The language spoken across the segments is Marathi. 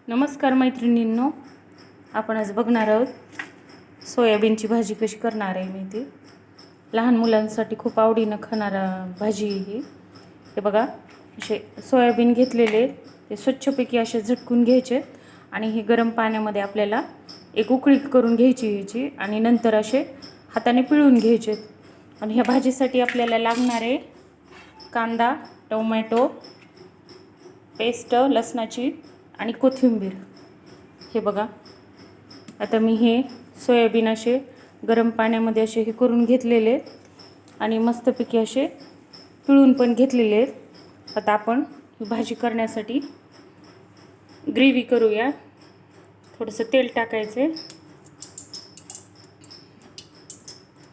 नमस्कार मैत्रिणींनो, आपण आज बघणार आहोत सोयाबीनची भाजी कशी करणार आहे. मी ती लहान मुलांसाठी खूप आवडीनं खाणारा भाजी ही. हे बघा, असे सोयाबीन घेतलेले ते स्वच्छपैकी असे झटकून घ्यायचे आणि हे गरम पाण्यामध्ये आपल्याला एक उकळी करून घ्यायची ह्याची आणि नंतर असे हाताने पिळून घ्यायचे. आणि ह्या भाजीसाठी आपल्याला लागणारे कांदा, टोमॅटो पेस्ट, लसणाची आणि कोथिंबीर. हे बघा, आता मी हे सोयाबीन असे गरम पाण्यामध्ये असे हे करून घेतलेले आहेत आणि मस्तपैकी असे पिळून पण घेतलेले आहेत. आता आपण ही भाजी करण्यासाठी ग्रेव्ही करूया. थोडंसं तेल टाकायचे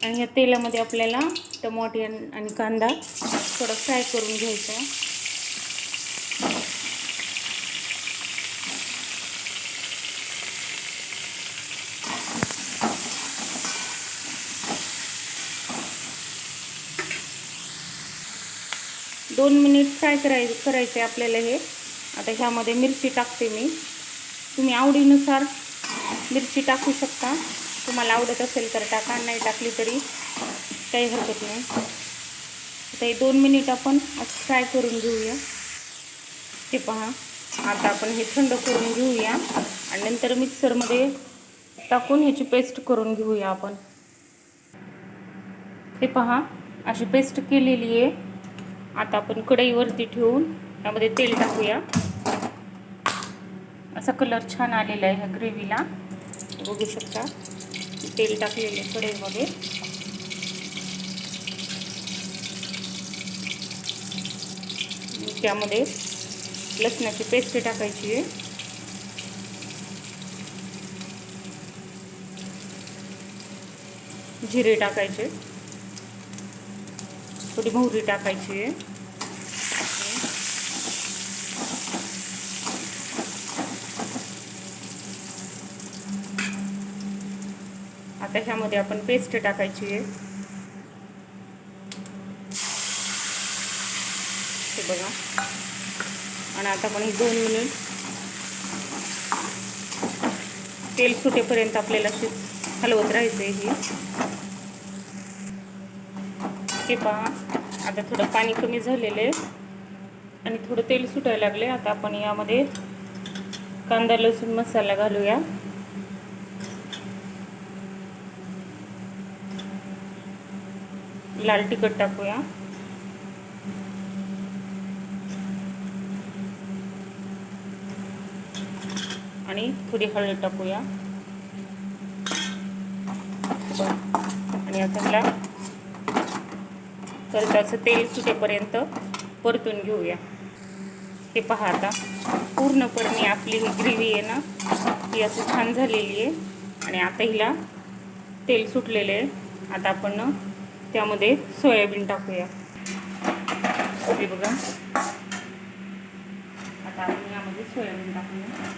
आणि या तेलामध्ये आपल्याला टमाटे आणि कांदा थोडं फ्राय करून घ्यायचा. दोन मिनिट फ्राय करायचे आपल्याला हे. आता ह्यामध्ये मिरची टाकते मी. तुम्ही आवडीनुसार मिरची टाकू शकता. तुम्हाला आवडत असेल तर टाका, नाही टाकली तरी काही हरकत नाही. आता हे 2 मिनिट आपण फ्राय करून घेऊया. ते पहा, आता आपण हे थंड करून घेऊया आणि नंतर मिक्सरमध्ये टाकून ह्याची पेस्ट करून घेऊया आपण. हे पहा, अशी पेस्ट केलेली आहे. आता आपण कढईवरती ठेवून त्यामध्ये तेल टाकूया. असा कलर छान आलेला आहे ह्या ग्रेव्हीला, बघू शकता. तेल टाकलेले कढईमध्ये. त्यामध्ये लसणाची पेस्ट टाकायची आहे. जिरे टाकायचे, थोडी मोहरी टाकायची आहे. आता ह्यामध्ये आपण पेस्ट टाकायची आहे. हे बघा, आणि आता आपण 2 मिनिट तेल सुटेपर्यंत आपल्याला हलवत राहायचं आहे. हे पहा, आता थोडं पाणी कमी झालेलं आहे आणि थोडं तेल सुटायला लागले. आता आपण यामध्ये कांदा लसूण मसाला घालूया. लाल तिखट टाकूया. आणि थोडी हळद टाकूया. आणि आता ह्याला परत असं तेल सुटेपर्यंत परतून घेऊया. हे पहा, आता पूर्णपणे आपली ही ग्रेव्ही आहे ना, ही असं छान झालेली आहे. आणि आता हिला तेल सुटलेले आहे. आता आपण त्यामध्ये सोयाबीन टाकूया. हे बघा, आता आपण यामध्ये सोयाबीन टाकूया.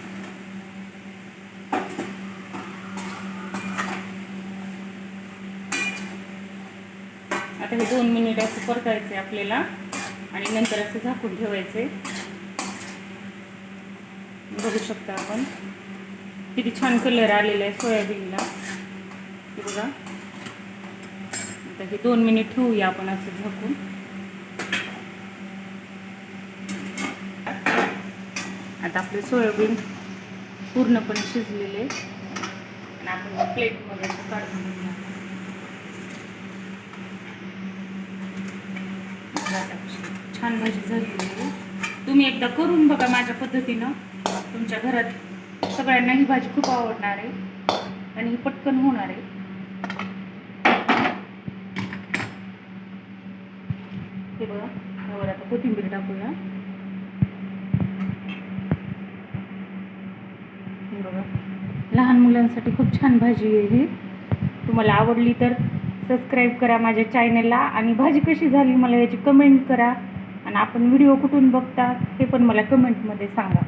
आता हे 2 मिनिट असं परतायचे आपल्याला आणि नंतर असं झाकून ठेवायचे. बघू शकता आपण किती छान कलर आलेला आहे सोयाबीनला. हे बघा, आता हे 2 मिनिट ठेवूया आपण असं झाकून. आता आपले सोयाबीन पूर्णपणे शिजलेले आणि आपण प्लेटमध्ये काढून घेऊया. छान भाजी झालेली आहे. तुम्ही एकदा करून बघा माझ्या पद्धतीनं. तुमच्या घरात सगळ्यांना ही भाजी खूप आवडणार आहे आणि ही पटकन होणार आहे. हे बघा, यावर आता कोथिंबीर टाकूया. हे बघा, लहान मुलांसाठी खूप छान भाजी आहे ही. तुम्हाला आवडली तर सबस्क्राईब करा माझ्या चॅनलला आणि भाजी कशी झाली मला याची कमेंट करा. आणि आपण व्हिडिओ कुठून बघता हे पण मला कमेंटमध्ये सांगा.